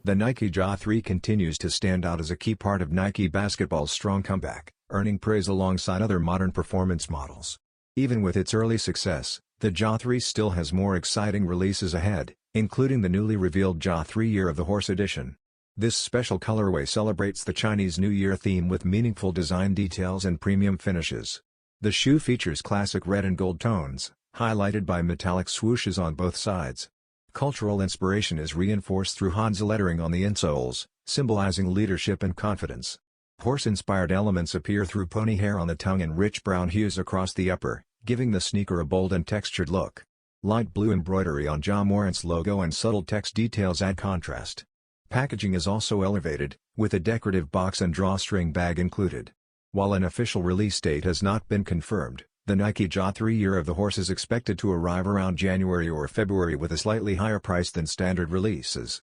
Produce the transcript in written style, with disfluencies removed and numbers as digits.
The Nike Ja 3 continues to stand out as a key part of Nike basketball's strong comeback, earning praise alongside other modern performance models. Even with its early success, the Ja 3 still has more exciting releases ahead, including the newly revealed Ja 3 Year of the Horse edition. This special colorway celebrates the Chinese New Year theme with meaningful design details and premium finishes. The shoe features classic red and gold tones, highlighted by metallic swooshes on both sides. Cultural inspiration is reinforced through Hanzi lettering on the insoles, symbolizing leadership and confidence. Horse-inspired elements appear through pony hair on the tongue and rich brown hues across the upper, giving the sneaker a bold and textured look. Light blue embroidery on Ja Morant's logo and subtle text details add contrast. Packaging is also elevated, with a decorative box and drawstring bag included. While an official release date has not been confirmed, the Nike Ja 3 Year of the Horse is expected to arrive around January or February with a slightly higher price than standard releases.